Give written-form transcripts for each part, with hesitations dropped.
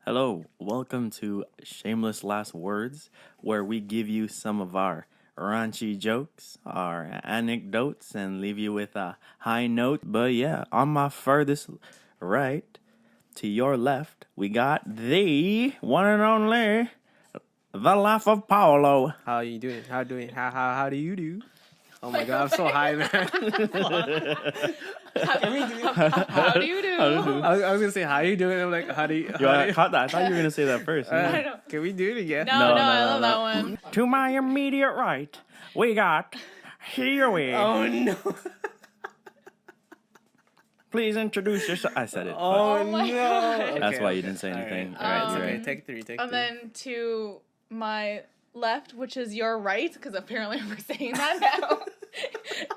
Hello, welcome to Shameless Last Words, where we give you some of our raunchy jokes, our anecdotes, and leave you with a high note. But yeah, on my furthest right to your left, we got the one and only, the life of Paolo. How you doing? How do you do? Oh my god, I'm so high, man. How do you do? I was gonna say how you doing. I'm like, how do you? I caught that. I thought you were gonna say that first. Can we do it again? No, I love that one. To my immediate right, we got Huey. Oh no. Please introduce yourself. I said it. Oh my no. God. That's why you Okay. didn't say anything. All right, You're okay. right. Take three. And then to my left, which is your right, because apparently we're saying that now.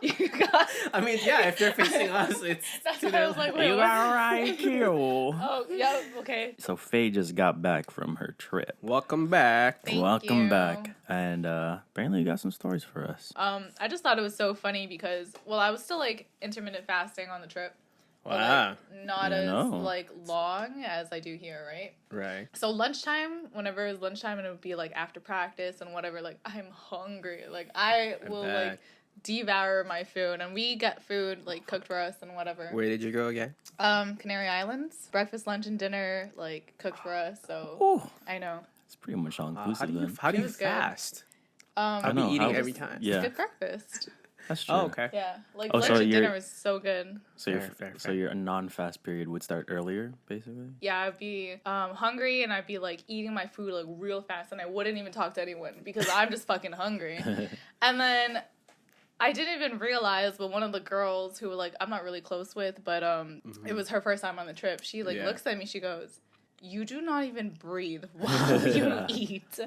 You got. I mean, yeah, if they're facing us, it's. That's what I was like. Wait, You what? are right, Q. Oh, yeah. Okay. So Faye just got back from her trip. Welcome back. Thank Welcome you. back. And apparently you got some stories for us. I just thought it was so funny because I was still like intermittent fasting on the trip. But, Wow. like, not I as know. like long as I do here, right? Right. So lunchtime, whenever it was lunchtime, and it would be like after practice and whatever, like I'm hungry. Like I will bet. like devour my food, and we get food like cooked for us and whatever. Where did you go again? Canary Islands, breakfast, lunch, and dinner like cooked for us. So Ooh, I know. it's pretty much all inclusive then. How do It you was good. fast? I I'll be know, eating how- every time. Yeah, Good breakfast. that's true. Oh, okay. Yeah, like Oh, lunch so and you're- dinner was so good. So Fair. your non-fast period would start earlier, basically. Yeah, I'd be hungry, and I'd be like eating my food like real fast, and I wouldn't even talk to anyone because I'm just fucking hungry. And then I didn't even realize, but one of the girls who like I'm not really close with, but it was her first time on the trip. She like Yeah. looks at me, she goes, "You do not even breathe while you eat."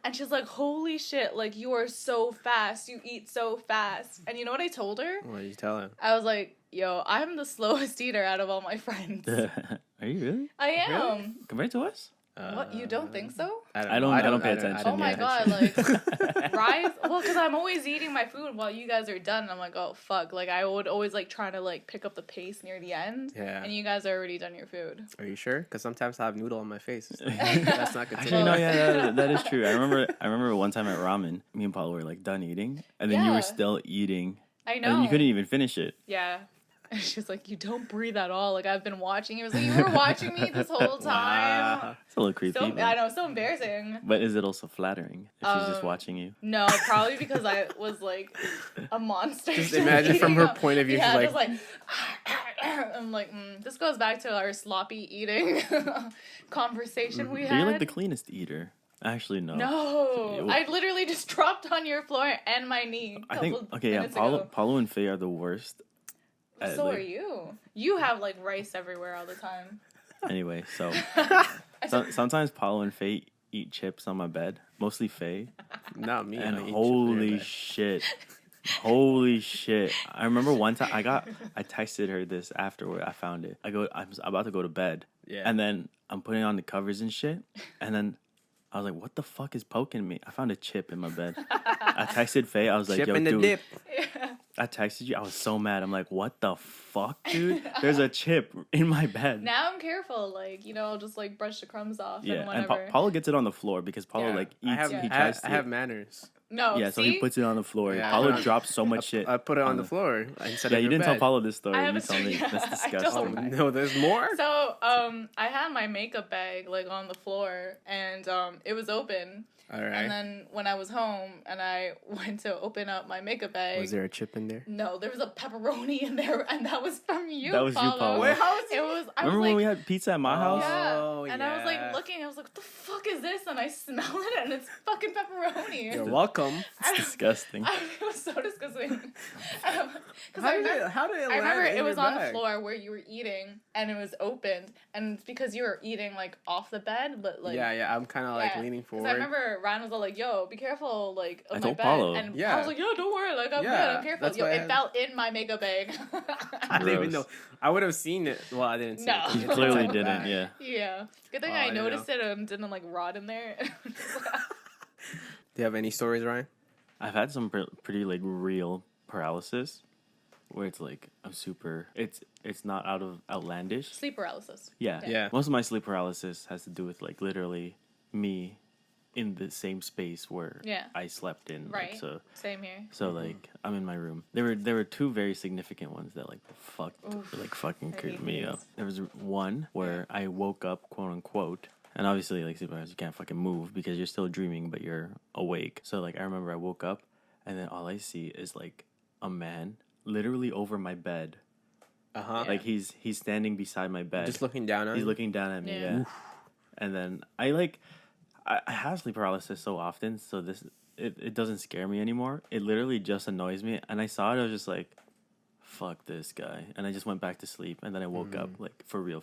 And she's like, "Holy shit, like you are so fast. You eat so fast." And you know what I told her? What did you tell him? I was like, "Yo, I'm the slowest eater out of all my friends." Are you really? I am. Compared to us? What, you don't think so? I don't pay attention. Oh my yeah. god, like rise. Well, because I'm always eating my food while you guys are done. And I'm like, oh fuck. Like I would always like try to like pick up the pace near the end. Yeah. And you guys are already done your food. Are you sure? Because sometimes I have noodle on my face. It's like, that's not good. Actually, no, yeah, that is true. I remember one time at ramen, me and Paul were like done eating, and then you Yeah. were still eating, I know. and you couldn't even finish it. Yeah. And she's like, you don't breathe at all. Like I've been watching. It was like you were watching me this whole time. Wow. It's a little creepy. So but, I know, so embarrassing. but is it also flattering if she's just watching you? No, probably because I was like a monster. Just imagine from her point of view, Yeah, she's just like I'm like, this goes back to our sloppy eating conversation we had. You're like the cleanest eater. Actually, no. No, I literally just dropped on your floor and my knee. I think Paulo and Faye are the worst. So are you. You have like rice everywhere all the time. Anyway, so sometimes Paulo and Faye eat chips on my bed, mostly Faye. Not me. And I eat holy shit. holy shit! I remember one time I texted her this afterward. I found it. I'm about to go to bed, Yeah. and then I'm putting on the covers and shit, and then I was like, "What the fuck is poking me?" I found a chip in my bed. I texted Faye. I was like, Chip "Yo, in the dude." dip. Yeah. I texted you. I was so mad. I'm like, "What the fuck, dude? There's a chip in my bed." Now I'm careful. Like, I'll just like brush the crumbs off Yeah, and and whatever. Paulo gets it on the floor because Paulo like eats. I have, He I tries have, to. I have manners. No, Yeah, so see? he puts it on the floor. Yeah, I Paulo put it on- drops so much shit. I put it on the floor instead Yeah, of you your didn't tell bed. Paulo this story. I have You a told me story. that's I disgusting. don't. No, there's more? So, I had my makeup bag like on the floor, and it was open. All right. And then when I was home and I went to open up my makeup bag, Was there a chip in there? no, there was a pepperoni in there, and that was from you. That was you, Paulo. Wait, how is It was. I Remember was when like, we had pizza at my house? yeah, Oh, and I was like yeah. looking. I was like, what the fuck is this? And I smell it, and it's fucking pepperoni. You're welcome. It's disgusting. It was so disgusting. Because How did it I remember land in it was your on the bag? floor where you were eating, and it was opened, and it's because you were eating like off the bed, but like Yeah, I'm kind of like yeah. leaning 'Cause forward. I remember Ryan was all like, "Yo, be careful, like of I my told bed," Paulo. and Yeah. I was like, "Yo, don't worry, like I'm Yeah, good, I'm careful." that's Yo, why it fell in my makeup bag. I didn't even Gross. know. I would have seen it. Well, I didn't see No. it. You You It's clearly inside the didn't, bag. yeah. Yeah, good thing Oh, I I didn't noticed it and didn't like rot in there. Do you have any stories, Ryan? I've had some pretty like real paralysis. where it's like I'm super. It's not out of outlandish. Sleep paralysis. Yeah. Yeah. Most of my sleep paralysis has to do with like literally me in the same space where Yeah. I slept in. Right. Like, so Same here. like I'm in my room. There were two very significant ones that like fucking I creeped hate me these. up. There was one where I woke up, quote unquote. And obviously, like, sleep paralysis, you can't fucking move because you're still dreaming, but you're awake. So, like, I remember I woke up, and then all I see is, like, a man literally over my bed. Uh-huh. Like, he's standing beside my bed. Just looking down on He's you? looking down at me, Yeah. yeah. And then I have sleep paralysis so often, so it doesn't scare me anymore. It literally just annoys me. And I saw it, I was just like, fuck this guy. And I just went back to sleep, and then I woke up, like, for real.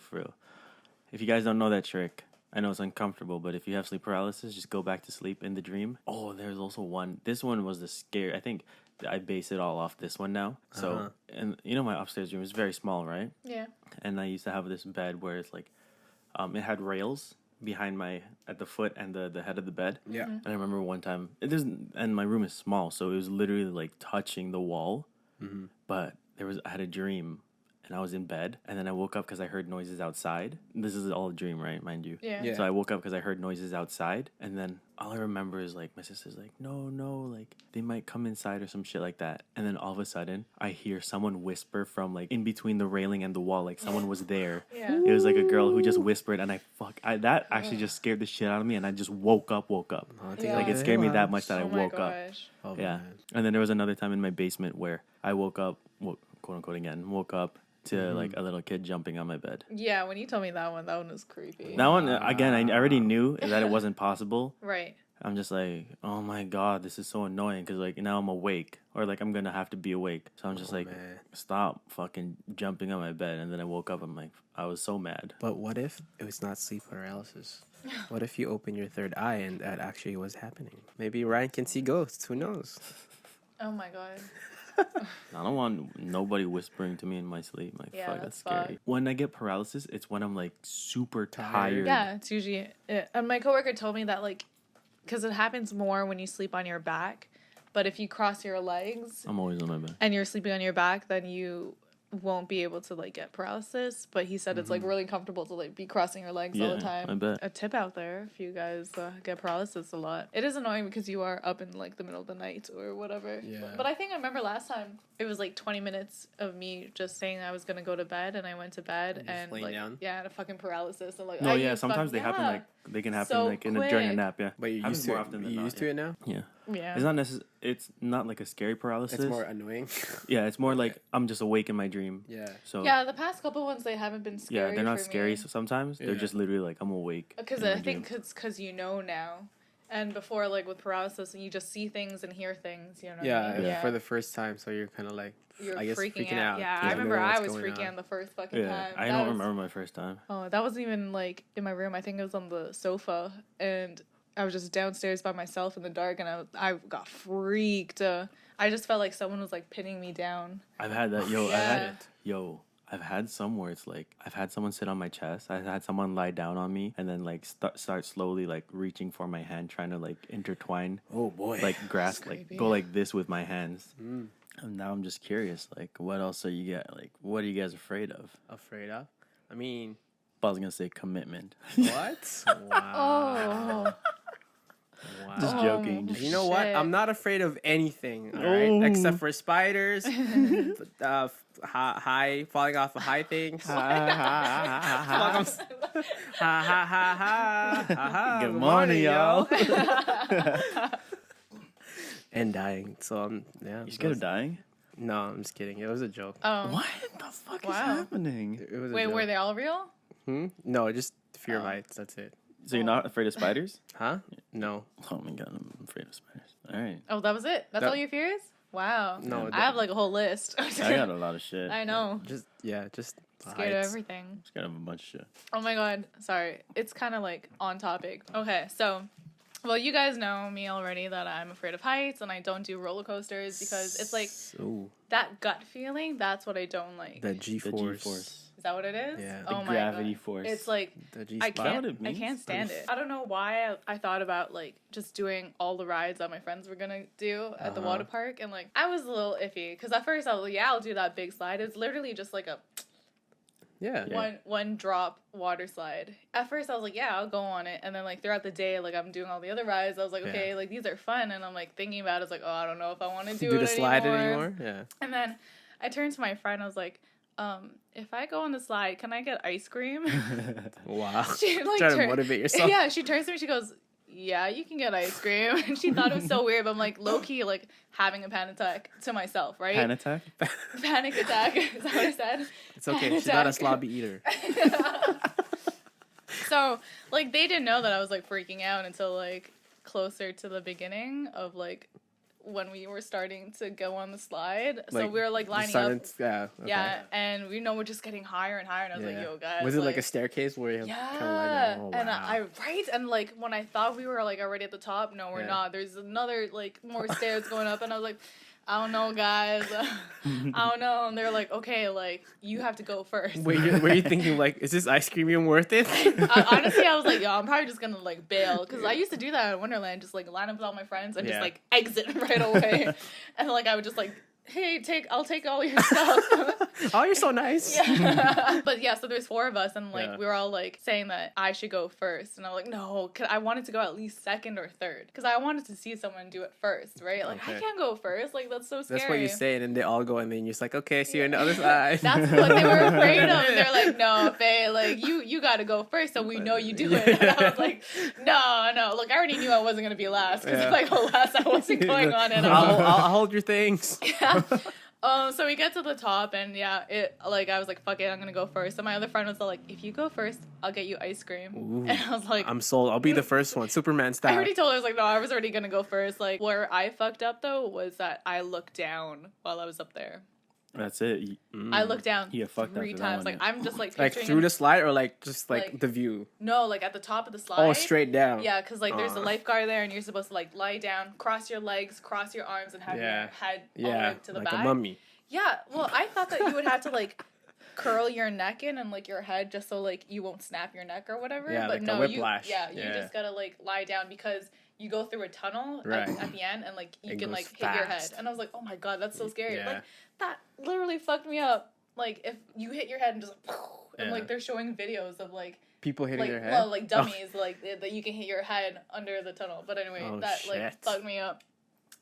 If you guys don't know that trick, I know it's uncomfortable, but if you have sleep paralysis, just go back to sleep in the dream. Oh, there's also one. This one was the scare. I think I base it all off this one now. So, and you know, my upstairs room is very small, right? Yeah. And I used to have this bed where it's like, it had rails behind at the foot and the head of the bed. Yeah. And I remember one time, and my room is small, so it was literally like touching the wall. Mm-hmm. But I had a dream, and I was in bed, and then I woke up because I heard noises outside. This is all a dream, right? Mind you. Yeah. Yeah. So I woke up because I heard noises outside, and then all I remember is like my sister's like, no, like they might come inside or some shit like that. And then all of a sudden, I hear someone whisper from like in between the railing and the wall, like someone was there. Yeah. It was like a girl who just whispered, and that actually just scared the shit out of me, and I just woke up. Oh, Yeah. Like it scared me that much that I Oh my woke up. gosh. Oh, Yeah. man. And then there was another time in my basement where I woke up, quote unquote again, woke up to like a little kid jumping on my bed. Yeah, when you told me that one was creepy. That one, again, I already knew that it wasn't possible. Right. I'm just like, oh my God, this is so annoying because like now I'm awake or like I'm going to have to be awake. So I'm just like, man. stop fucking jumping on my bed. And then I woke up, I'm like, I was so mad. But what if it was not sleep paralysis? What if you open your third eye and that actually was happening? Maybe Ryan can see ghosts. Who knows? Oh my god. I don't want nobody whispering to me in my sleep. Like, Yeah, fuck, that's that's scary. fucked. When I get paralysis, it's when I'm like super tired. Yeah, it's usually it. And my coworker told me that like, because it happens more when you sleep on your back, but if you cross your legs I'm always on my bed. and you're sleeping on your back, then you won't be able to like get paralysis. But he said it's like really comfortable to like be crossing your legs all Yeah, the time. I bet. A tip out there if you guys get paralysis a lot. It is annoying because you are up in like the middle of the night or whatever. Yeah. But I think I remember last time it was like 20 minutes of me just saying I was gonna go to bed, and I went to bed and laying like down? yeah, and a fucking paralysis and like No, I yeah, used sometimes they happen like they can happen like during a quick. nap. Yeah, But you Happens used more to often it. than You not, used yeah. to it now? Yeah, Yeah. It's not like a scary paralysis. It's more annoying. Yeah, it's more like I'm just awake in my dream. Yeah. So Yeah, the past couple ones they haven't been scary. yeah, they're not for scary. me. So sometimes they're Yeah. just literally like I'm awake. Because in my I think dream. because you know now, and before like with paralysis, you just see things and hear things. You know. What I Yeah, mean? for the first time, so you're kind of like, You're I guess, freaking, freaking out. Yeah, 'cause I you don't remember know I what's was going freaking on. out the first fucking Yeah, time. I That don't was- remember my first time. Oh, that wasn't even like in my room. I think it was on the sofa, and I was just downstairs by myself in the dark, and I got freaked. I just felt like someone was like pinning me down. I've had that. Yo, Yeah. I've had some where it's like I've had someone sit on my chest. I've had someone lie down on me and then like start slowly like reaching for my hand, trying to like intertwine, Oh, boy. like grasp, like creepy. go like this with my hands. And now I'm just curious, like what else are you get? Like what are you guys afraid of? Afraid of? I mean, I was gonna say commitment. what? Wow. Oh, Wow. Just joking. Just You know what? Shit. I'm not afraid of anything, all right? Oh. Except for spiders, high falling off of high things. Fuck, I'm s- ha. Good morning, y'all. And dying. So yeah. You scared of dying? No, I'm just kidding. It was a joke. oh. What the fuck is Wow. happening? It was a Wait, joke. were they all real? No, just fear of Oh. heights. That's it. So you're not afraid of spiders? Huh? No. Oh my god, I'm afraid of spiders. All right, Oh, that was it. That's That- all your fears? Wow. No. I have like a whole list. I got a lot of shit. I know. Just Scared of heights. everything. Scared of a bunch of shit. Oh my god. Sorry. It's kind of like on topic. Okay, so, well, you guys know me already that I'm afraid of heights and I don't do roller coasters because it's like Ooh, that gut feeling. That's what I don't like. the The G-force. G-force. that what it is? Yeah. The Oh gravity my God. force. It's like The G I spot. can't. what it I means? can't stand it. I don't know why I thought about like just doing all the rides that my friends were gonna do at the Uh-huh. water park, and like I was a little iffy because at first I was like, yeah, I'll do that big slide. It's literally just like a Yeah. one drop water slide. At first I was like, yeah, I'll go on it, and then like throughout the day, like I'm doing all the other rides. I was like, okay, like these are fun, and I'm like thinking about it. It's like, oh, I don't know if I want to do it the slide anymore. Yeah. And then I turned to my friend. I was like, if I go on the slide, can I get ice cream? Wow. She like Trying to motivate yourself. Yeah, she turns to me. She goes, "Yeah, you can get ice cream." And she thought it was so weird. But I'm like low key like having a panic attack to myself, right? Pan attack? Panic attack. Is that what I said? It's okay. Panic She's not a attack. slobby eater. So like they didn't know that I was like freaking out until like closer to the beginning of like when we were starting to go on the slide. So Like, we were like the lining sun up. and- yeah. Okay. Yeah, and we know we're just getting higher and higher, and I was like, "Yo, guys." Was it like a staircase where you have Yeah, kind of lie down? Oh, wow. and I right, and like when I thought we were like already at the top, no, we're Yeah. not. There's another like more stairs going up, and I was like, I don't know, guys, I don't know. And they're like, okay, like you have to go first. Were you thinking like, is this ice cream even worth it? Honestly, I was like, yo, I'm probably just gonna like bail because I used to do that in Wonderland, just like line up with all my friends and just Yeah. like exit right away, and like I would just like, hey, I'll take all your stuff. Oh, you're so nice. Yeah. But yeah, so there's 4 of us, and like Yeah. we were all like saying that I should go first, and I'm like, no, 'cause I wanted to go at least second or third, because I wanted to see someone do it first, right? Like I Okay. can't go first, like that's so scary. That's what you say, and then they all go, and then you're just like, okay, see you on the other side. That's what they were afraid of, and they're like, no, Faye, like you got to go first, so we know you do it. And I was like, no, look, I already knew I wasn't gonna be last, because Yeah. if I go last, I wasn't going on it. I'll hold your things. Yeah. So we get to the top, and yeah, it like I was like, fuck it, I'm gonna go first. And my other friend was like, if you go first, I'll get you ice cream. Ooh. And I was like, I'm sold. I'll be the first one, Superman I style. already told her, I was like, no, I was already gonna go first. Like where I fucked up though was that I looked down while I was up there. That's it. I looked down You fucked 3 after that times. one, Like yeah. I'm just like Like picturing through it- the slide, or like just like Like- the view. No, like at the top of the slide. Oh, straight down. Yeah, because like there's a Aw. lifeguard there, and you're supposed to like lie down, cross your legs, cross your arms, and have Yeah. your head all the Yeah, way to the like back. a mummy. Yeah, well, I thought that you would have to like curl your neck in and like your head just so like you won't snap your neck or whatever. Yeah, but like a no, whiplash. you Yeah. just gotta like lie down because you go through a tunnel Right. at the end and like you It can goes like hit your head. fast. And I was like, oh my god, that's so scary. Yeah. Like that literally fucked me up. Like if you hit your head and just and Yeah. like they're showing videos of like People hitting like their head. well like dummies like that you can hit your head under the tunnel. But anyway, Oh, that like shit. fucked me up.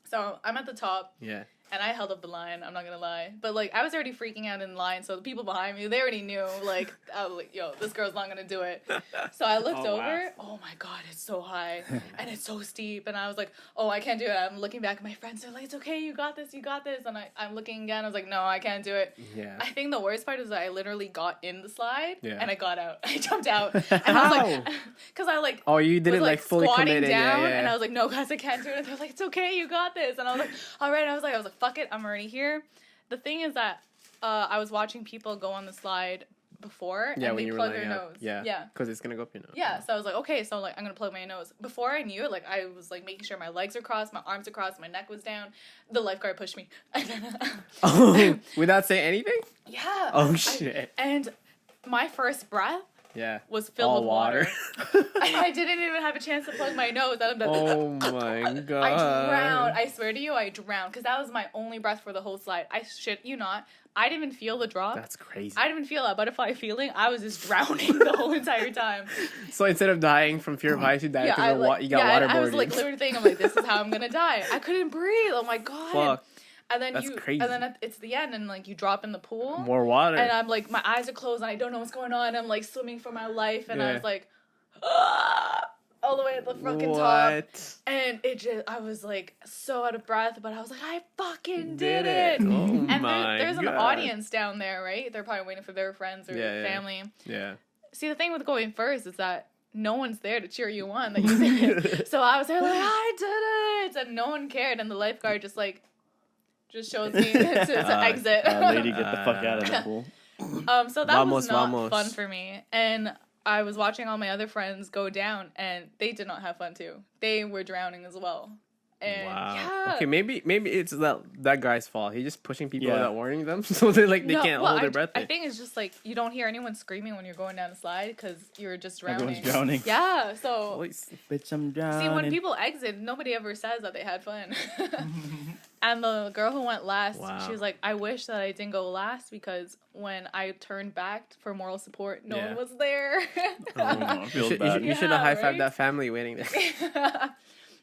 So I'm at the top. Yeah. And I held up the line, I'm not gonna lie. But, like, I was already freaking out in line, so the people behind me, they already knew, like, I was like, yo, this girl's not gonna do it. So I looked Oh, wow. over, oh my god, it's so high, and it's so steep, and I was like, oh, I can't do it. I'm looking back at my friends, they're like, it's okay, you got this, and I'm looking again, I was like, no, I can't do it. Yeah. I think the worst part is that I literally got in the slide, Yeah. and I got out. I jumped out, and I was like, because I, like, Oh, you was didn't like fully squatting commit it. down, Yeah, yeah. and I was like, no, guys, I can't do it. And they're like, it's okay, you got this. And I was like, all right. I was like, fuck it, I'm already here. The thing is that I was watching people go on the slide before, Yeah, and when they you were plug their laying nose. out. Yeah. Yeah. Because it's gonna go up your nose. Yeah, so I was like, okay, so like I'm gonna plug my nose. Before I knew it, like I was like making sure my legs are crossed, my arms are crossed, my neck was down. The lifeguard pushed me. Oh, without saying anything? Yeah. Oh, shit. And my first breath Yeah. was filled All with water. water. And I didn't even have a chance to plug my nose. And I'm Oh my god. I drowned. I swear to you, I drowned because that was my only breath for the whole slide. I shit you not. I didn't even feel the drop. That's crazy. I didn't even feel that butterfly feeling. I was just drowning the whole entire time. So instead of dying from fear of heights, you died because you got and I waterboarded. was like literally thinking, I'm like, this is how I'm gonna die. I couldn't breathe. Oh my god. Fuck. And then That's crazy. and then it's the end, and like you drop in the pool. More water. And I'm like, my eyes are closed, and I don't know what's going on. I'm like swimming for my life, and I Yeah. was like, ah, all the way at the fucking top. What? And it just, I was like so out of breath, but I was like, I fucking did it. it. Oh And my there's an God. audience down there, right? They're probably waiting for their friends or Yeah, yeah. family. Yeah. See, the thing with going first is that no one's there to cheer you on that you did it. So I was there like, I did it, and no one cared. And the lifeguard just shows me to exit. Lady, get the fuck out of the pool. So that was Vamos, not vamos. fun for me. And I was watching all my other friends go down, and they did not have fun too. They were drowning as well. And Wow. yeah. Okay, maybe it's that guy's fault. He's just pushing people Yeah. without warning them, so they can't well, hold their breath. I think it's just like you don't hear anyone screaming when you're going down the slide because you're just drowning. Everyone's drowning. Yeah, so Bitch, I'm drowning. see, when people exit, nobody ever says that they had fun. And the girl who went last, she was like, I wish that I didn't go last because when I turned back for moral support, no one was there. I feel You bad. should have high-fived right? that family waiting there.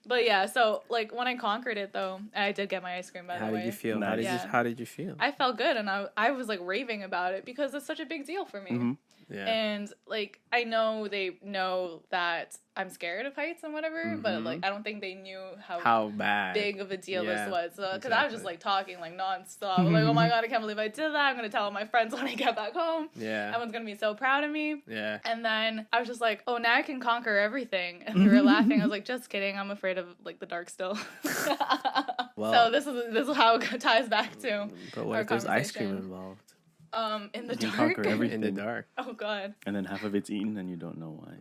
But yeah, so like when I conquered it though, I did get my ice cream by the way. How did you feel? Nice. How did you feel? I felt good and I was like raving about it because it's such a big deal for me. Mhm. Yeah. And like I know they know that I'm scared of heights and whatever, but like I don't think they knew how bad big of a deal Yeah, this was. So because I was just exactly. like talking like nonstop, like oh my god, I can't believe I did that. I'm gonna tell all my friends when I get back home. Yeah. Everyone's gonna be so proud of me. Yeah. And then I was just like, oh, now I can conquer everything. And they were laughing. I was like, just kidding. I'm afraid of like the dark still. Well- so this is how it ties back to But what our if there's ice cream conversation. involved? In the You can dark. conquer everything. In the dark. Oh god. And then half of it's eaten and you don't know why.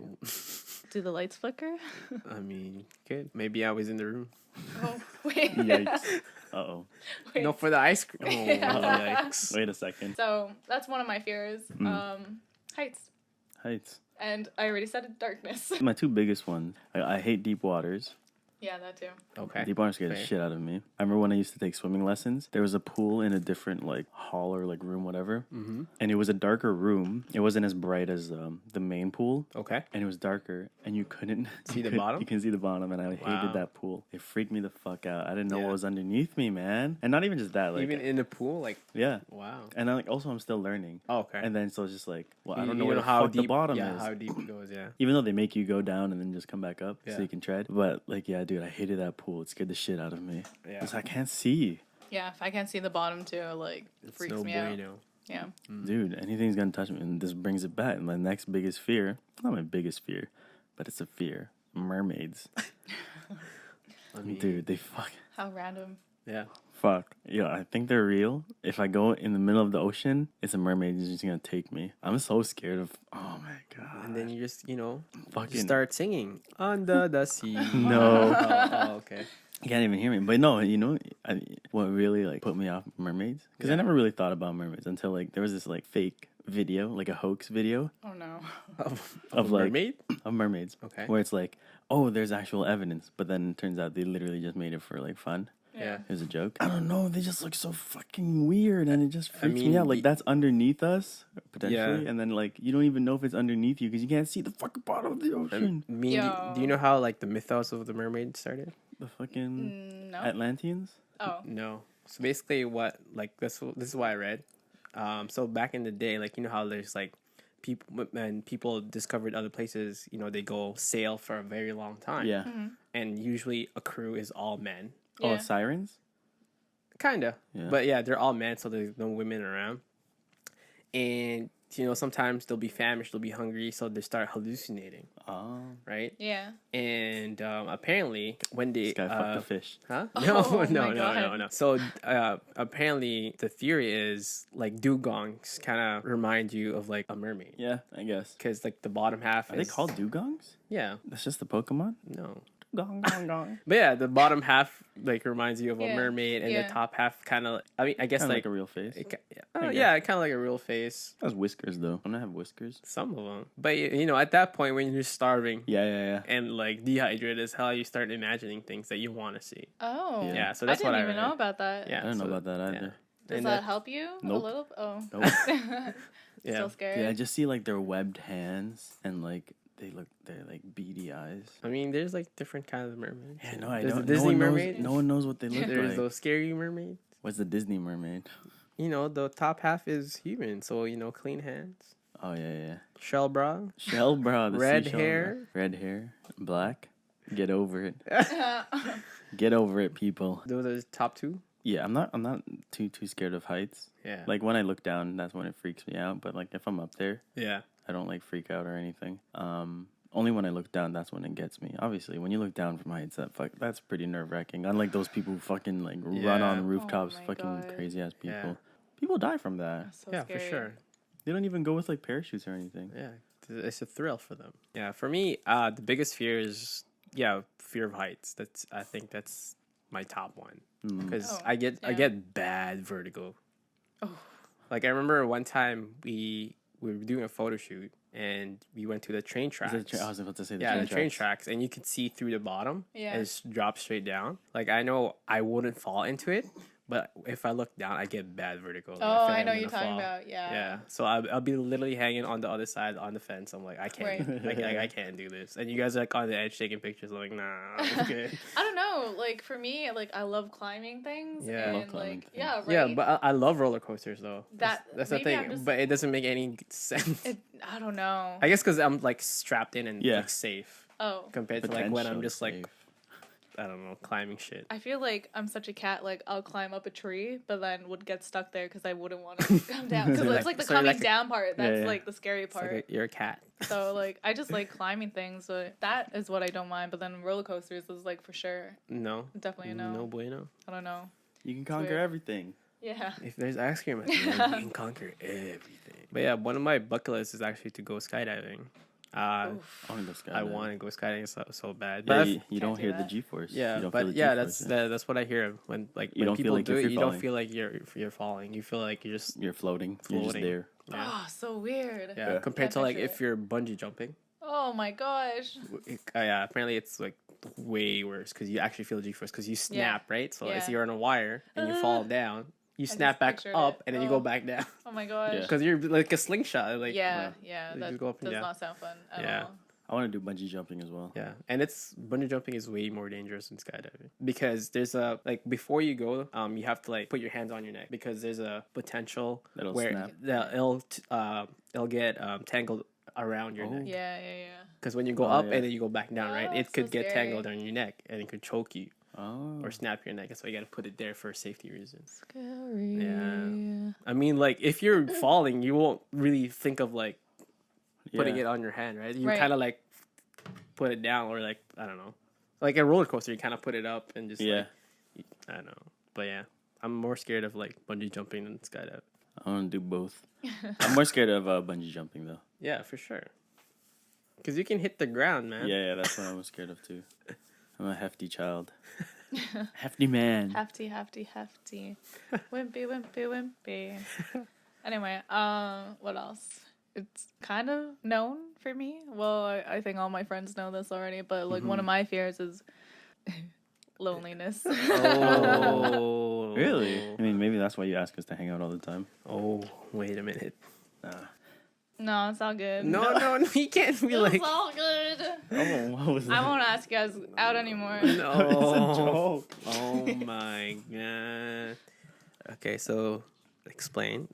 Do the lights flicker? I mean, good. Maybe I was in the room. Oh wait. Yikes. Uh-oh. Wait. No, for the ice cream. Oh, Yeah. yikes. Wait a second. So that's one of my fears. Heights. Heights. And I already said it, darkness. My two biggest ones. I hate deep waters. Yeah, that too. Okay. Deep water scared the Fair. shit out of me. I remember when I used to take swimming lessons, there was a pool in a different like hall or like room, whatever. Mm-hmm. And it was a darker room. It wasn't as bright as the main pool. Okay. And it was darker, and you couldn't See the bottom? You can see the bottom, and I Wow. hated that pool. It freaked me the fuck out. I didn't know Yeah. what was underneath me, man. And not even just that, like Even in the pool, like, yeah. wow. And then, like also I'm still learning. Oh, okay. And then so it's just like, well, I You- don't you know where the how fuck deep the bottom yeah, is. how deep it goes, yeah. Even though they make you go down and then just come back up so Yeah. you can tread. But like, yeah, dude, I hated that pool. It scared the shit out of me. Yeah. Because I can't see. Yeah, if I can't see the bottom too, like it It's freaks no me out. bueno. Yeah. Dude, anything's gonna touch me. And this brings it back. My next biggest fear, not my biggest fear, but it's a fear. Mermaids. I mean, Dude, they fuck. How random. yeah. Fuck. Yeah, I think they're real. If I go in the middle of the ocean, it's a mermaid that's just gonna take me. I'm so scared of. Oh my god. And then you just, fucking you start singing under the sea. No. Oh, okay. You can't even hear me. But no, what really like put me off mermaids? Because I never really thought about mermaids until like there was this like fake video, like a hoax video Oh no. Of of a like mermaid? of mermaids. Okay. Where it's like, oh, there's actual evidence, but then it turns out they literally just made it for like fun. Yeah. It was a joke. I don't know. They just look so fucking weird, and it just freaks mean, me out. Like that's underneath us potentially, Yeah. and then like you don't even know if it's underneath you because you can't see the fucking bottom of the ocean. Do you know how like the mythos of the mermaid started? The fucking No. Atlanteans. Oh. No. So basically, what like this is what I read. So back in the day, like how there's like people discovered other places. They go sail for a very long time. Yeah. And usually a crew is all men. Oh, Yeah. sirens. Kinda. Yeah. But yeah, they're all men, so there's no women around. And sometimes they'll be famished, they'll be hungry, so they start hallucinating, Oh, right? Yeah. And apparently, when they this guy fucked a fish. huh? Oh No, my no. God. So apparently, the theory is like dugongs kind of remind you of like a mermaid, Yeah, I guess. because like the bottom half Are they called dugongs? Yeah, That's just the Pokemon. no. Gong gong gong. But yeah, the bottom half like reminds you of a Yeah, mermaid, and yeah. the top half kind of. I mean, I guess Kind of like like a real face. it, guess. yeah, kind of like a real face. That's whiskers though. Don't I have whiskers? Some of them, but at that point when you're starving Yeah. and like dehydrated as hell, you start imagining things that you want to see. Oh. Yeah, so that's I didn't what I even read. know about that. Yeah, I don't know so- about that either. Does And that help you Nope. a little? Oh. Nope. Yeah. Still scared. Yeah, I just see like their webbed hands and like they're like beady eyes. I mean, there's like different kinds of mermaids. Yeah, no, I There's don't. the Disney no one mermaid. Knows, no one knows what they look There's like. those scary mermaids. What's the Disney mermaid? The top half is human, so clean hands, Oh yeah. shell bra. Shell bra. The Red seashell hair. bra. Red hair. Black. Get over it. Get over it, people. Those are the top two. Yeah, I'm not too scared of heights. Yeah. Like when I look down, that's when it freaks me out. But like if I'm up there, Yeah. I don't like freak out or anything. Only when I look down, that's when it gets me. Obviously, when you look down from heights, that's pretty nerve wracking. Unlike those people who fucking like run Yeah. on rooftops, my fucking God. crazy ass people. Yeah. People die from that. That's so Yeah, scary. for sure. They don't even go with like parachutes or anything. Yeah, it's a thrill for them. Yeah, for me, the biggest fear is fear of heights. I think that's my top one Mm. because Oh, I get yeah. bad vertigo. Oh. Like I remember one time we were doing a photo shoot and we went to the train tracks. I was about to say the Yeah, train the train tracks. tracks, and you could see through the bottom. Yeah. And it's dropped straight down. Like I know I wouldn't fall into it, but if I look down, I get bad vertigo. Like, Oh, feel like I I'm know gonna you're talking fall. about. Yeah. Yeah, so I'll be literally hanging on the other side on the fence. I'm like, I can't, Right. I can't do this. And you guys are like on the edge taking pictures. I'm like, nah, I'm good. I don't know. Like for me, like I love climbing things. Yeah. I and love climbing like things. yeah, right. Yeah, but I love roller coasters though. That- that's the maybe I'm thing. just- But it doesn't make any sense. I don't know. I guess because I'm like strapped in and Yeah. like safe Oh, compared to like when I'm Potentially just like safe. I don't know climbing shit. I feel like I'm such a cat. Like I'll climb up a tree, but then would get stuck there because I wouldn't want to come down. Because So it's like the so you're coming like a- down part. That's yeah. like the scary It's part. like you're a cat. So like I just like climbing things. So that is what I don't mind. But then roller coasters is like for sure No, definitely a no. no bueno. I don't know. You can conquer weird. everything. Yeah. If there's ice cream at the end, you can conquer everything. But yeah, one of my bucket lists is actually to go skydiving. Oof. I want to go skydiving. I want to go skydiving so bad. Yeah, But you Can't don't do hear the that. G-force. yeah, you don't but feel the yeah, G-force, that's what I hear when like You when don't feel people like do you're it. free You don't falling. feel like you're falling. You feel like you're just You're floating. You're just Floating. there. yeah. Oh, so weird. Yeah, Yeah. compared Can't to like picture if you're bungee jumping. Oh my gosh. Yeah, apparently it's like way worse because you actually feel G-force because you snap, right? So Yeah. if you're on a wire and you fall down, you just snap back pictured up it. and then you Oh. go back down Oh my gosh. Yeah. because you're like a slingshot. Like Yeah, yeah. They That just go up and does down. not sound fun at Yeah. all. I want to do bungee jumping as well. Yeah, and it's bungee jumping is way more dangerous than skydiving because there's a like before you go, you have to like put your hands on your neck because there's a potential That'll where snap. it'll get tangled around your neck Yeah, yeah, yeah. because when you go Oh, up yeah. and then you go back down, right? Oh, It so could get scary. tangled on your neck and it could choke you Oh. or snap your neck. That's why you got to put it there for safety reasons. Scary. Yeah. I mean, like if you're falling, you won't really think of like putting Yeah. it on your hand, right? You Right. kind of like put it down or like I don't know, like a roller coaster. You kind of put it up and just Yeah. like, I don't know, but yeah, I'm more scared of like bungee jumping than skydiving. I want to do both. I'm more scared of bungee jumping though. Yeah, for sure. Because you can hit the ground, man. Yeah, that's what I'm scared of too. I'm a hefty child. Hefty man. Hefty, hefty, hefty. Wimpy, wimpy, wimpy. Anyway, what else? It's kind of known for me. Well, I think all my friends know this already, but like one of my fears is loneliness. Oh, Really? I mean, maybe that's why you ask us to hang out all the time. Oh, wait a minute. Nah. No, it's all good. No, you can't be It's like. all good. Oh, what was that? I won't ask you guys out anymore. No. It's a joke. Oh my god. Okay, so explain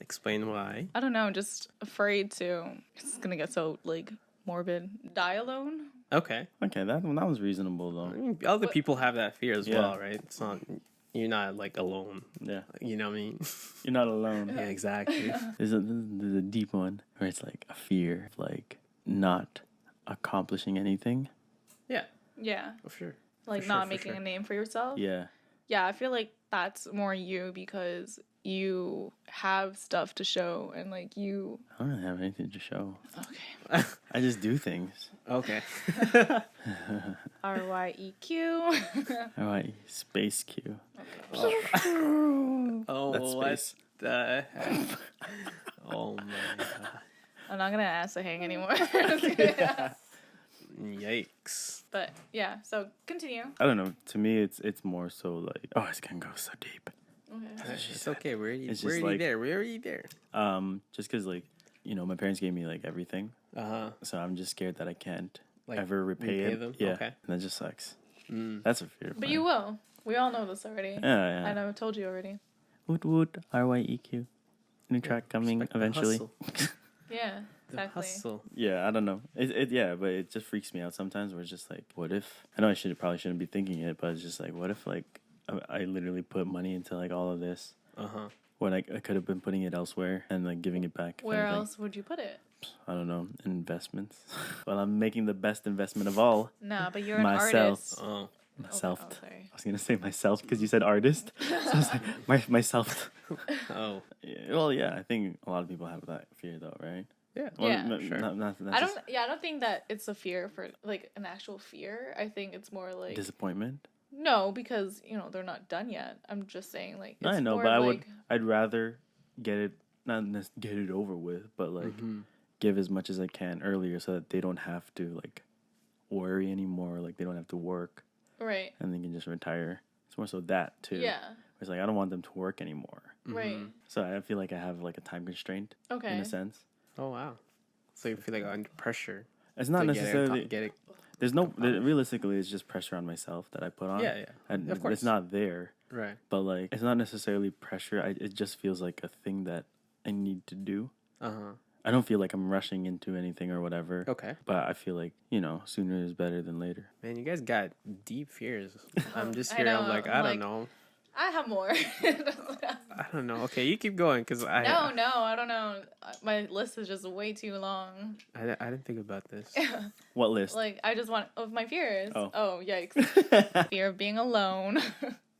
why. I don't know, just afraid to. It's gonna get so like morbid. Die alone. Okay. Okay, that was reasonable I though. mean, other What- people have that fear as Yeah. well, right? It's not you're not like alone. Yeah, You know what I mean? you're not alone. Yeah, exactly. There's a deep one where it's like a fear of like not accomplishing anything. Yeah, Yeah, for sure. like For not sure, for making sure. a name for yourself. Yeah, Yeah, I feel like that's more you because you have stuff to show and like you. I don't really have anything to show. Okay. I just do things. Okay. RYEQ. All right, space Q. Oh, That's what space. the heck? Oh my god. I'm not gonna ask to hang anymore. Yikes. But yeah, so continue. I don't know. To me, it's more so like, oh, it's gonna go so deep. Okay. It's okay. We're already, It's we're just already like- there. We're already there. Just cause like, my parents gave me like everything, Uh-huh. so I'm just scared that I can't Like, ever repay repay it. them? Yeah, Okay. and that just sucks. Mm. That's a fear. of But mine. you will. We all know this already. Yeah, yeah. And I've told you already. Woot woot. RYEQ. New track coming Respect the eventually. hustle. Yeah, The exactly. hustle. Yeah, I don't know. Yeah, but it just freaks me out sometimes. Where it's just like, what if? I know I probably shouldn't be thinking it, but it's just like, what if like I literally put money into like all of this Uh-huh. when I could have been putting it elsewhere and like giving it back. if Where anything. else would you put it? I don't know. Investments. Well, I'm making the best investment of all. Nah, but you're an Myself. artist. Oh. Myself. Oh, sorry. I was gonna say myself because you said artist. So I was like, myself. Oh. Yeah, well, yeah. I think a lot of people have that fear, though, right? Yeah. Well, Yeah, sure. Not I don't think that it's a fear for like an actual fear. I think it's more like disappointment. No, because they're not done yet. I'm just saying like it's I know, more but of, I'd rather get it get it over with, but like give as much as I can earlier so that they don't have to like worry anymore. Like they don't have to work, right. and they can just retire. It's more so that too. Yeah. It's like I don't want them to work anymore. Right. So I feel like I have like a time constraint Okay. in a sense. Oh wow. So you feel like under pressure. It's not necessarily get it. There's no realistically. It's just pressure on myself that I put on. Yeah, And of course. it's not there. Right. But like, it's not necessarily pressure. It just feels like a thing that I need to do. I don't feel like I'm rushing into anything or whatever. Okay. But I feel like sooner is better than later. Man, you guys got deep fears. I'm just I here. know, I'm like, I don't know. I have more. I don't know. Okay, you keep going because No, I don't know. My list is just way too long. I didn't think about this. What list? Like, I just want of my fears. Oh. Oh, yikes. Fear of being alone.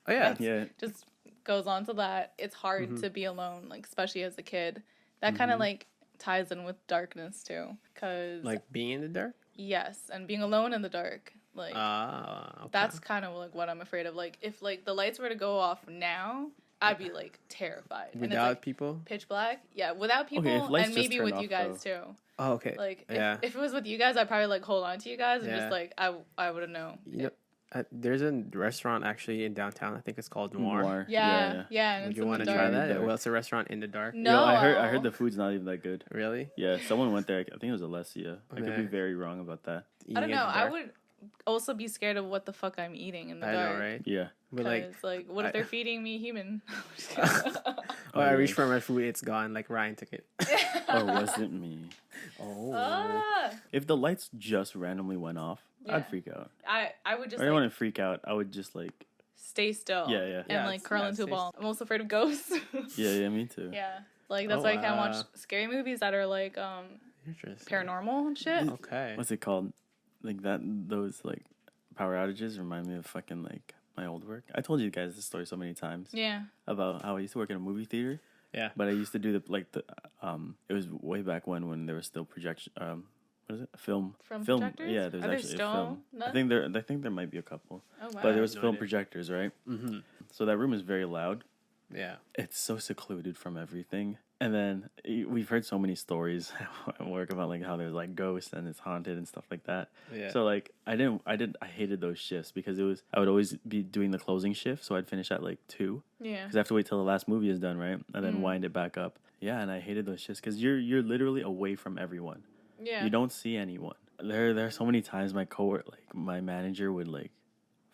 Oh yeah. Yeah. Just goes on to that. It's hard to be alone, like especially as a kid. That kind of like ties in with darkness too, cause Like being in the dark. yes, and being alone in the dark. Like Okay. that's kind of like what I'm afraid of. Like if like the lights were to go off now, I'd be like terrified. And it's Without like people. pitch black. Yeah, without people, if lights and just maybe turn with you off, guys though. too. Oh, okay. Like yeah. if it was with you guys, I'd probably like hold on to you guys and Yeah. just like I wouldn't know. You know, there's a restaurant actually in downtown. I think it's called Noir. Yeah, and Would it's you in want the to try dark. that? Well, it's a restaurant in the dark. No, I heard the food's not even that good. Really? Yeah, someone went there. I think it was Alessia. I could Okay. be very wrong about that. I don't Eating in know. the I dark? would also be scared of what the fuck I'm eating in the I dark. know, right? Yeah. But Like, what if they're feeding me human? Oh, I reached for my food. It's gone. Like Ryan took it. Or was it me? Oh. Ah! If the lights just randomly went off, Yeah. I'd freak out. I would just I don't like want to freak out. I would just like, stay still. Yeah, yeah. And Yeah, like curl into a stay ball. I'm also afraid of ghosts. yeah, me too. Yeah. Like that's Oh, why I can't watch wow. scary movies that are like Interesting. paranormal and shit. Okay. What's it called? Like that. Those like power outages remind me of fucking like my old work. I told you guys this story so many times Yeah. about how I used to work in a movie theater. Yeah. But I used to do it was way back when there was still projection. What is it? Film. From film. projectors? Yeah, there's Are there actually still a film. none? I think there might be a couple. Oh wow. But there was no film idea. projectors, right? Mm-hmm. So that room is very loud. Yeah. It's so secluded from everything. And then we've heard so many stories at work about like how there's like ghosts and it's haunted and stuff like that. Yeah. So like I hated those shifts because I would always be doing the closing shift, so I'd finish at like 2 Yeah. because I have to wait till the last movie is done, right? And then wind it back up. Yeah, and I hated those shifts because you're literally away from everyone. Yeah. You don't see anyone. There are so many times my manager would like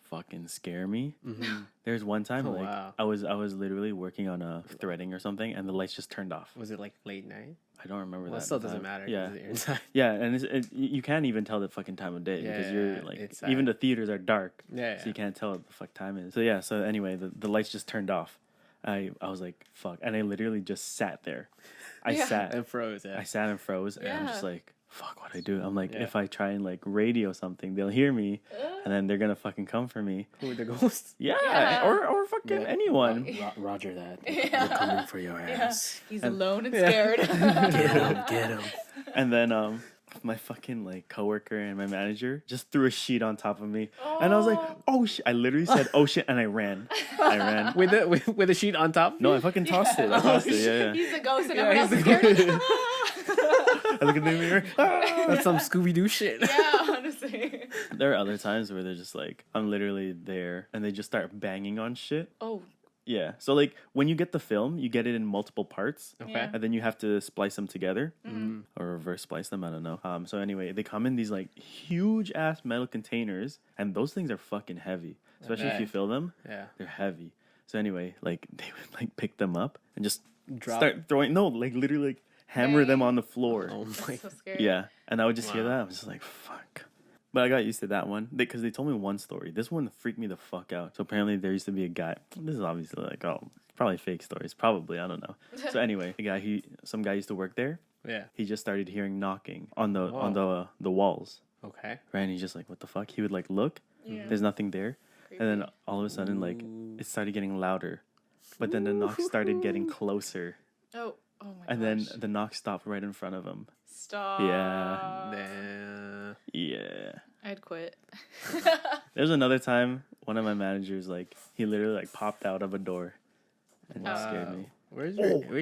fucking scare me. Mm-hmm. There's one time Oh, like wow. I was literally working on a threading or something and the lights just turned off. Was it like late night? I don't remember Well, that. it still at the doesn't time. matter. Yeah. 'Cause you're inside. Yeah, and you can't even tell the fucking time of day because you're Yeah, like it's even sad. the theaters are dark. Yeah. So you can't tell what the fuck time is. So anyway, the lights just turned off. I was like, fuck. And I literally just sat there. I Yeah. sat. And froze. Yeah. I sat and froze and I'm just Yeah. like, fuck what I do. I'm like, Yeah. if I try and like radio something, they'll hear me and then they're gonna fucking come for me. Who the ghosts? Yeah. Yeah. Or fucking Yeah. anyone. Roger that. Yeah. We're coming for your Yeah. ass. He's And- alone and Yeah. scared. Get him. And then my fucking like coworker and my manager just threw a sheet on top of me. And I was like, oh shit. I literally said, oh shit, and I ran. With a sheet on top. No, I fucking tossed it. I tossed it, yeah. He's a ghost and Yeah, everyone else he's is the scared. I look in the mirror. "Ah!" That's some Scooby Doo shit. Yeah, honestly. There are other times where they're just like, I'm literally there and they just start banging on shit. Oh, Yeah. So like when you get the film, you get it in multiple parts. Okay. Yeah. And then you have to splice them together Mm-hmm. or reverse splice them. I don't know. So anyway, they come in these like huge ass metal containers and those things are fucking heavy, especially if bet. you fill them. Yeah. They're heavy. So anyway, like they would like pick them up and just Drop. start throwing. No, like literally like hammer them on the floor. Oh my. so scary. Yeah, and I would just hear Wow. that. I was just like, fuck. But I got used to that one because they told me one story. This one freaked me the fuck out. So apparently there used to be a guy. This is obviously like, probably fake stories. Probably, I don't know. So anyway, some guy used to work there. Yeah. He just started hearing knocking on the walls. Okay. Right, and he's just like, what the fuck? He would like look. Yeah. There's nothing there. And then all of a sudden, like, it started getting louder. But then the knocks started getting closer. Oh my And gosh. then the knock stopped right in front of him. Stop. Yeah. Nah. Yeah. I'd quit. There's another time one of my managers, like, he literally like popped out of a door and just scared me. Where's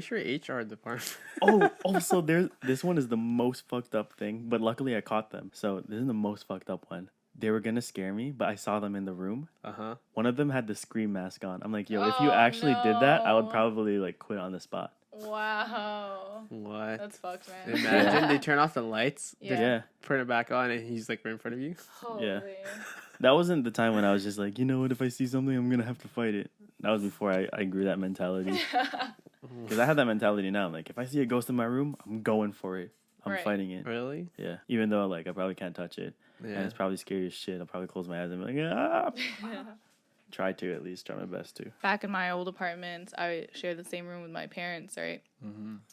your HR department? So this one is the most fucked up thing, but luckily I caught them. So this is the most fucked up one. They were gonna scare me, but I saw them in the room. One of them had the scream mask on. I'm like, yo, if you actually did that, I would probably like quit on the spot. Wow. What? That's fucked, man. Imagine they turn off the lights, Yeah. turn it back on, and he's like right in front of you. Holy. Yeah. That wasn't the time when I was just like, you know what, if I see something, I'm gonna have to fight it. That was before I grew that mentality. Because I have that mentality now. Like, if I see a ghost in my room, I'm going for it. I'm fighting it. Really? Yeah. Even though, like, I probably can't touch it. Yeah. And it's probably scary as shit. I'll probably close my eyes and be like, ah. Try to, at least. Try my best to. Back in my old apartment, I shared the same room with my parents, right?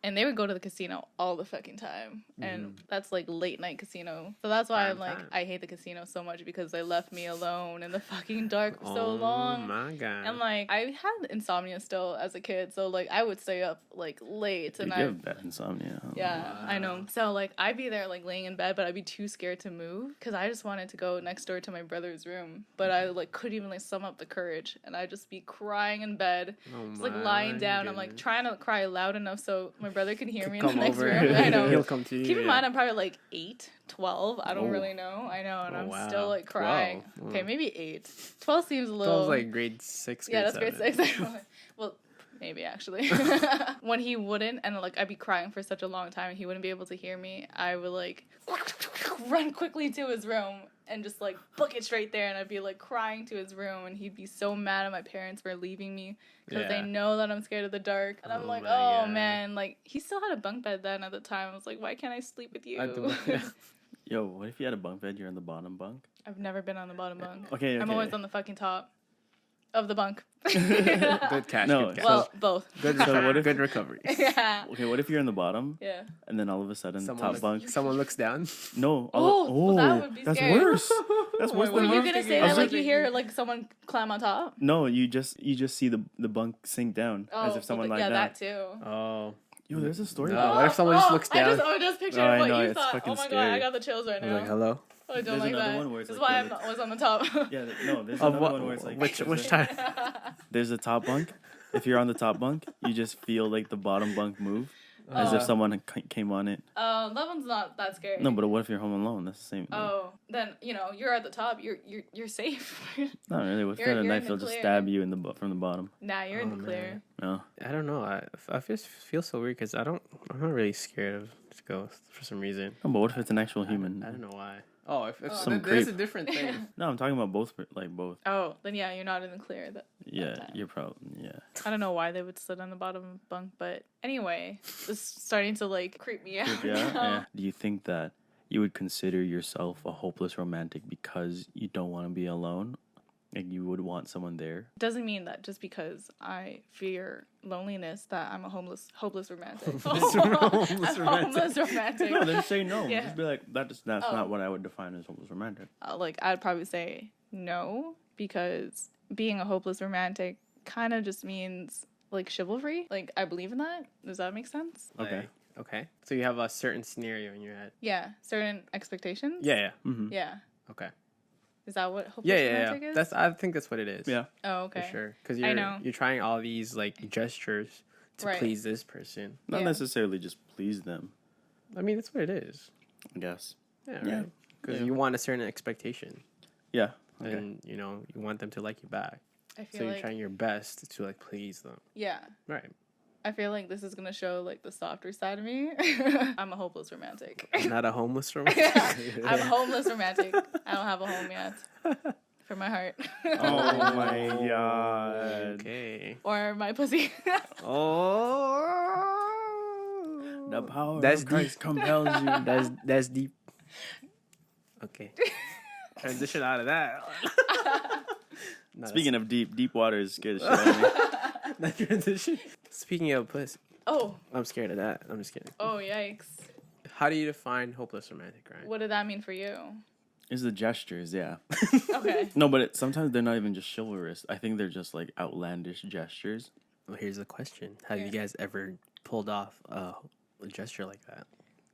And they would go to the casino all the fucking time. And that's like late night casino. So that's why I'm like, I hate the casino so much because they left me alone in the fucking dark for so long. Oh my God. And like, I had insomnia still as a kid. So like, I would stay up like late. And You have bad insomnia. Yeah, I know. So like, I'd be there like laying in bed, but I'd be too scared to move because I just wanted to go next door to my brother's room. But I like couldn't even like sum up the courage. And I'd just be crying in bed. Just like lying down. I'm like trying to cry loud enough so my brother can hear me in the next room. I know. He'll come to you. Keep in mind, I'm probably like 8, 12. I don't really know. I know. And I'm still like crying. 12. Okay, maybe 8. 12 seems a little. 12's like grade 6. Yeah, that's grade 6. Well, maybe actually. When he wouldn't, and like I'd be crying for such a long time and he wouldn't be able to hear me, I would like run quickly to his room and just like book it straight there, and I'd be like crying to his room, and he'd be so mad at my parents for leaving me because they know that I'm scared of the dark. And I'm like, oh man, like he still had a bunk bed then at the time. I was like, why can't I sleep with you? Yo, what if you had a bunk bed, you're on the bottom bunk? I've never been on the bottom bunk. Okay. I'm always on the fucking top of the bunk. Good catch. No, good catch. Well, both. Good recovery. Yeah. Okay, what if you're in the bottom? Yeah. And then all of a sudden, Someone top bunk. Someone looks down. No. Well, that would be that's scary. worse. That's worse Were than you mine. gonna say that like you hear like someone climb on top? No, you just see the bunk sink down as if someone lied down. that too. Oh. Yo, there's a story. What if someone just looks down? I just pictured I what know, you it's thought. fucking Oh my god, scary. I got the chills right now. Like, hello? Oh, I don't There's like another that. one where it's This is like why the- I was on the top. Yeah, there's Of another one where it's like which time? There's a top bunk. If you're on the top bunk, you just feel like the bottom bunk move, as if someone came on it. That one's not that scary. No, but what if you're home alone? That's the same thing. Oh, then you're at the top. You're safe. Not really. What if You're you had a in knife? the They'll just clear. stab you from the bottom. Nah, you're in the clear. No. I don't know. I just feel so weird because I'm not really scared of ghosts for some reason. No, but what if it's an actual human? I don't know why. Oh, if Some that's a creep. different thing. No, I'm talking about both. Like both. Oh, then yeah, you're not in the clear. Yeah, time. you're probably I don't know why they would sit on the bottom bunk, but anyway, it's starting to like creep me out. Yeah. Do you think that you would consider yourself a hopeless romantic because you don't want to be alone? Like you would want someone there? Doesn't mean that just because I fear loneliness that I'm a hopeless romantic. Hopeless Hopeless romantic. No, then say no. Yeah. Just be like, that's not what I would define as hopeless romantic. Like I'd probably say no because being a hopeless romantic kind of just means like chivalry. Like I believe in that. Does that make sense? Okay. Okay. So you have a certain scenario in your head. Yeah, certain expectations. Yeah. Mm-hmm. Yeah. Okay. Is that what hopeless Yeah. romantic is? I think that's what it is. Yeah. Oh, okay. For sure. Because I know. you're trying all these like gestures to Right. please this person. Not Yeah. necessarily just please them, I mean, that's what it is. I guess. Yeah. Yeah. Right. Because Yeah. you want a certain expectation, Yeah. Okay. and you want them to like you back. I So feel you're like trying your best to like please them. yeah. Right. I feel like this is gonna show like the softer side of me. I'm a hopeless romantic. Not a homeless romantic. Yeah, I'm a homeless romantic. I don't have a home yet. For my heart. Oh my god. Okay. Or my pussy. Oh. The power That's of Christ compels you. That's deep. Okay. Transition out of that. No, Speaking of deep water is scared as shit out of me. that transition. Speaking of pussy, Oh. I'm scared of that. I'm just kidding. Oh, yikes. How do you define hopeless romantic, Ryan? What did that mean for you? It's the gestures, yeah. Okay. No, but sometimes they're not even just chivalrous. I think they're just like outlandish gestures. Well, here's the question: have you guys ever pulled off a gesture like that?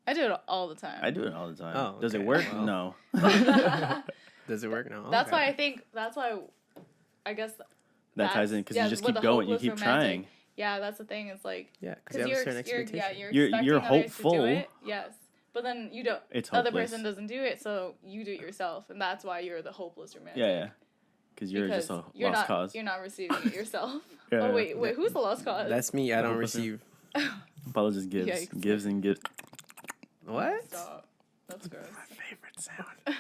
I do it all the time. I do it all the time. Oh, Does it okay. work? Well. No. Does it work now? That's why I think, that's why I guess That ties in because yeah, you just with keep the going. You hopeless keep romantic. trying. Yeah, that's the thing. It's like Yeah, because you have a certain expectation. you're You're expecting others hopeful. to do it. Yes, but then you don't. It's Other hopeless. person doesn't do it, so you do it yourself, and that's why you're the hopeless romantic. Yeah. Because you're just a lost cause. You're not receiving it yourself. Yeah. Oh wait, who's the lost cause? That's me. I don't Hopeless receive. Paulo just gives, Yikes. gives and gives. What? Stop. That's gross. My favorite sound.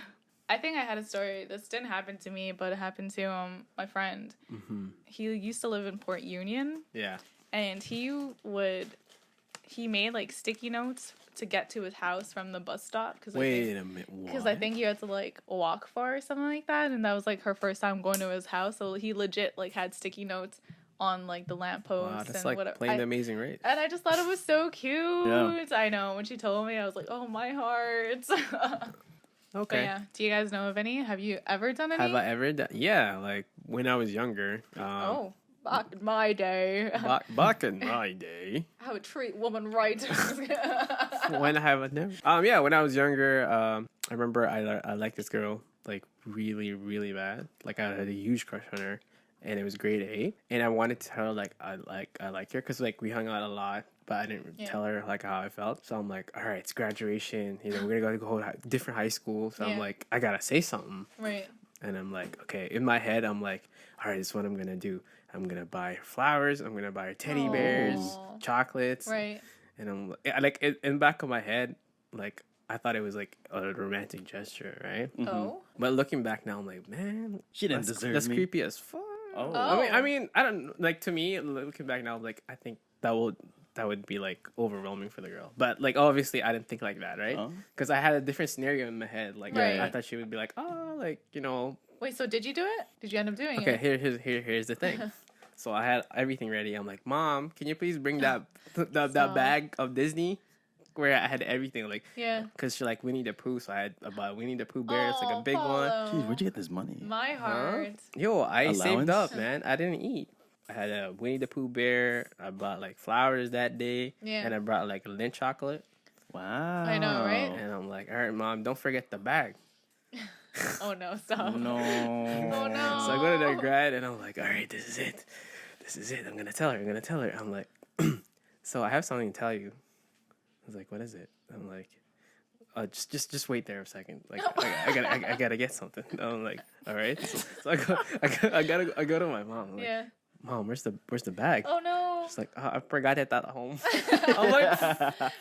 I think I had a story. This didn't happen to me, but it happened to my friend. Mm-hmm. He used to live in Port Union, Yeah. and he made like sticky notes to get to his house from the bus stop. Wait a minute. Because I think you had to like walk far or something like that, and that was like her first time going to his house. So he legit like had sticky notes on like the lampposts. Wow, that's and like whatever. playing The Amazing Race. And I just thought it was so cute. Yeah. I know. When she told me, I was like, oh, my heart. Okay. But yeah, do you guys know of any? Have you ever done any? Have I ever done? Yeah, like when I was younger. Back in my day. Back in my day. How to treat woman right. When have I never? Yeah, when I was younger, I remember I liked this girl like really, really bad. Like I had a huge crush on her, and it was grade 8, and I wanted to tell her like I like her because like we hung out a lot. But I didn't tell her like how I felt. So I'm like, all right, it's graduation. You know, we're gonna go to different high school. So I'm like, I gotta say something. Right. And I'm like, okay. In my head, I'm like, all right, this is what I'm gonna do. I'm gonna buy her flowers. I'm gonna buy her teddy bears, chocolates. Right. And I'm like, in the back of my head, like I thought it was like a romantic gesture, right? Mm-hmm. Oh. But looking back now, I'm like, man, She didn't deserve that's me. creepy as fuck. Oh. I mean, I don't like. To me, looking back now, like I think that would be like overwhelming for the girl. But like obviously I didn't think like that, right? Because I had a different scenario in my head. Like I thought she would be like, oh, like, you know. Wait, so did you do it? Did you end up doing it? Okay, here's the thing. So I had everything ready. I'm like, Mom, can you please bring that bag of Disney where I had everything, like, because she's like Winnie the Pooh, so I had about Winnie the Pooh bear. It's like a big one. Jeez, where'd you get this money? My heart. Yo, I saved Allowance? up, man. I didn't eat. I had a Winnie the Pooh bear. I bought like flowers that day. Yeah. And I brought like a Lindt chocolate. Wow. I know, right? And I'm like, all right, Mom, don't forget the bag. Oh no, stop. No. Oh no. So I go to the grad and I'm like, all right, this is it. This is it. I'm gonna tell her. I'm like, so I have something to tell you. I was like, what is it? I'm like, just wait there a second. Like, I gotta get something. I'm like, all right. So I go to my mom. I'm like, Mom, where's the bag? Oh no. She's like, oh, I forgot it at home.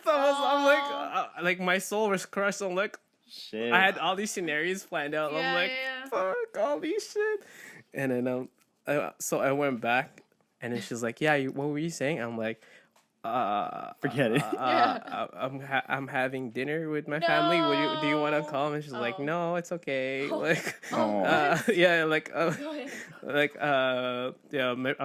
I'm like, my soul was crushed. I'm like, Shit. I had all these scenarios planned out. I'm like, fuck all these shit. And then so I went back, and then she's like, yeah, what were you saying? I'm like, Forget it. I'm having dinner with my family. Do you want to come? And she's like, no, it's okay. Like, yeah, like, I'm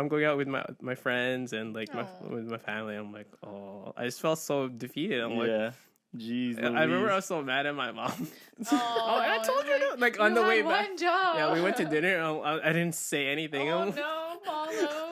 going out with my friends and like with my family. I'm like, oh, I just felt so defeated. I'm like, jeez. I remember I was so mad at my mom. I told her to, like, on You the way had back. one job. Yeah, we went to dinner. I didn't say anything. Oh no, Paulo.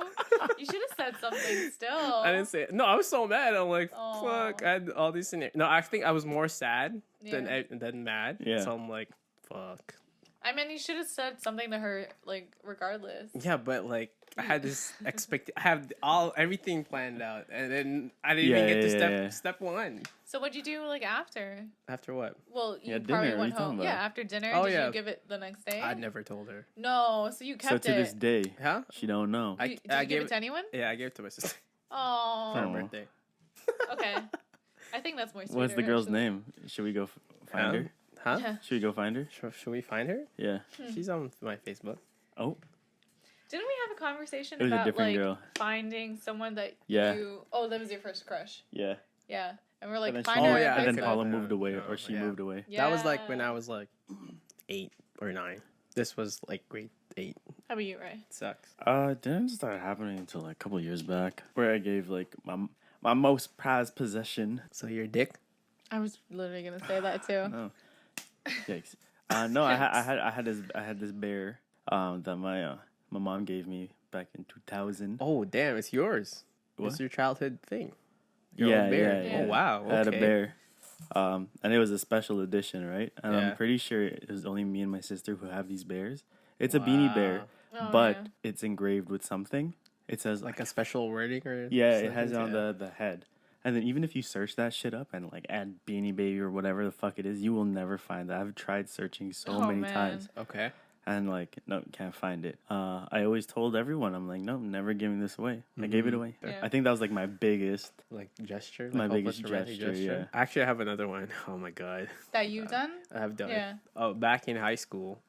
You should have said something still. I didn't say it. No, I was so mad. I'm like, fuck. I had all these scenarios. No, I think I was more sad than mad. Yeah. So I'm like, fuck. I mean, you should have said something to her, like, regardless. Yeah, but like, I had this I have everything planned out, and then I didn't even get to step one. So what'd you do, like, after? After what? Well, you dinner, probably what are went you talking home. about? Yeah, after dinner. Oh, Did yeah. you give it the next day? I never told her. No, so you kept So it. to this day, Huh? she don't know. Did you give it to anyone? Yeah, I gave it to my sister Oh. for her birthday. Okay. I think that's more sweeter. What's the girl's actually. name? Should we go find her? Huh? Yeah. Should we go find her? Should we find her? Yeah. She's on my Facebook. Oh. Didn't we have a conversation It was a about, different like, girl. finding someone that Yeah. you... Oh, that was your first crush. Yeah. Yeah. And we're like, And then find she- her. yeah, in And then high Paula school. moved away, No, or she yeah. moved away. That was like when Yeah. I was like 8 or 9. This was like grade 8. How about you, Ray? Sucks. Didn't start happening until like a couple years back, where I gave like my most prized possession. So your dick? I was literally gonna say that too. No. Yikes. No, I had this bear that my mom gave me back in 2000. Oh, damn, it's yours. What? It's your childhood thing. Yeah, old bear. yeah. Oh, wow. Okay. I had a bear. And it was a special edition, right? And Yeah. I'm pretty sure it was only me and my sister who have these bears. It's a beanie bear, Oh, but yeah. it's engraved with something. It says Like a special wording or yeah, it something? has it on Yeah. the head. And then even if you search that shit up and like add Beanie Baby or whatever the fuck it is, you will never find that. I've tried searching so Oh, many man. times Okay. and like no, can't find it. I always told everyone, I'm like, no, never giving this away. I gave it away. Yeah. I think that was like my biggest. Like gesture, My like biggest hopeless romantic gesture, yeah. Actually, I have another one. Oh my god, That you've done? I have done Yeah. it. Oh, back in high school,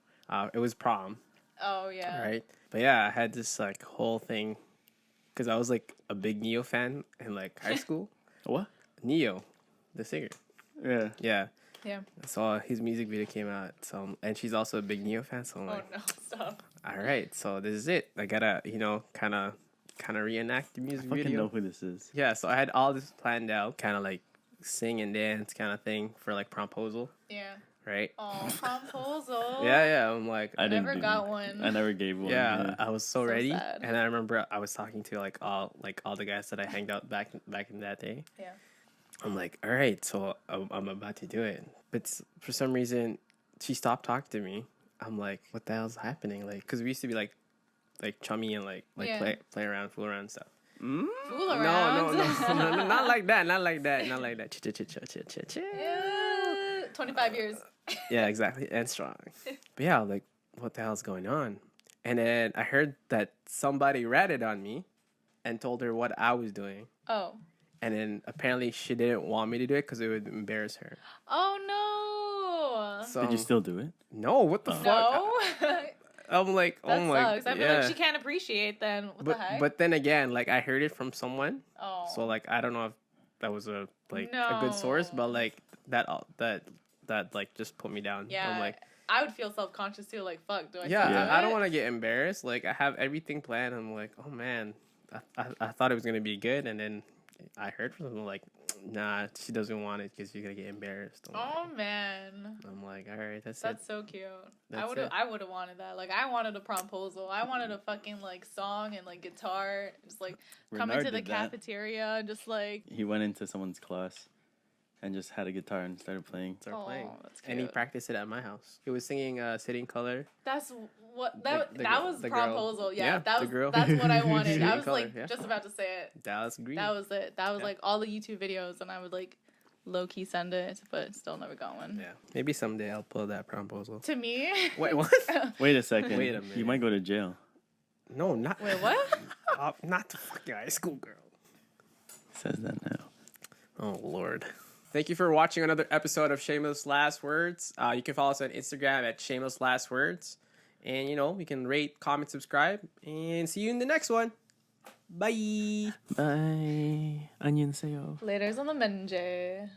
it was prom, Oh, yeah. right? But yeah, I had this like whole thing because I was like a big Neo fan in like high school. What? Neo, the singer. Yeah. Yeah. Yeah. So his music video came out. So and she's also a big Neo fan. So I'm Oh, like, no. Stop. all right, so this is it. I gotta kind of reenact the music I fucking video. know who this is. Yeah, so I had all this planned out, kind of like sing and dance kind of thing for like promposal, Yeah. right? Oh, proposal. Yeah. I'm like, I didn't never do got that. one. I never gave one. yeah, I was so So ready, sad. and I remember I was talking to like all the guys that I hanged out back in that day. Yeah. I'm like, all right, so I'm about to do it, but for some reason, she stopped talking to me. I'm like, what the hell's happening? Like, because we used to be like chummy and like Yeah. play around, fool around and stuff. Fool No, around. not like that, not like that. Yeah. 25 years. Yeah, exactly, and strong. But yeah, like, what the hell's going on? And then I heard that somebody ratted on me and told her what I was doing. Oh. And then apparently she didn't want me to do it because it would embarrass her. Oh, no. So Did you still do it? No, what the fuck? No. I'm like, That oh my, sucks. I feel like she can't appreciate then. What the heck? But then again, like I heard it from someone, oh. so like I don't know if that was a good source, but No. like that like just put me down. Yeah. I'm like, I would feel self-conscious too. Like, fuck, do I yeah, still do I don't it? want to get embarrassed. Like I have everything planned. I'm like, oh man, I thought it was gonna be good, and then I heard from someone like, nah, she doesn't want it because you're gonna get embarrassed. Oh, man. I'm like, all right, that's So cute. That's I would have wanted that. Like, I wanted a promposal. I wanted a fucking like song and like guitar. Just like come Renard into the did that. cafeteria and just like. He went into someone's class and just had a guitar and started playing. Start playing. That's And he cute. practiced it at my house. He was singing "City in Color." That's what The that girl- was the girl. promposal. Yeah, Yeah, that the was girl. that's what I wanted. City I in was Color, like yeah. just about to say it. Dallas Green. That was it. That was Yeah. like all the YouTube videos, and I would like low key send it, but still never got one. Yeah, maybe someday I'll pull that promposal. To me. Wait, what? Wait a second. Wait a minute. You might go to jail. No, not Wait, what? not the fucking high school girl. Says that now. Oh Lord. Thank you for watching another episode of Shameless Last Words. You can follow us on Instagram at Shameless Last Words. And, you can rate, comment, subscribe. And see you in the next one. Bye. Bye. Onion sayo. Laters on the Menje.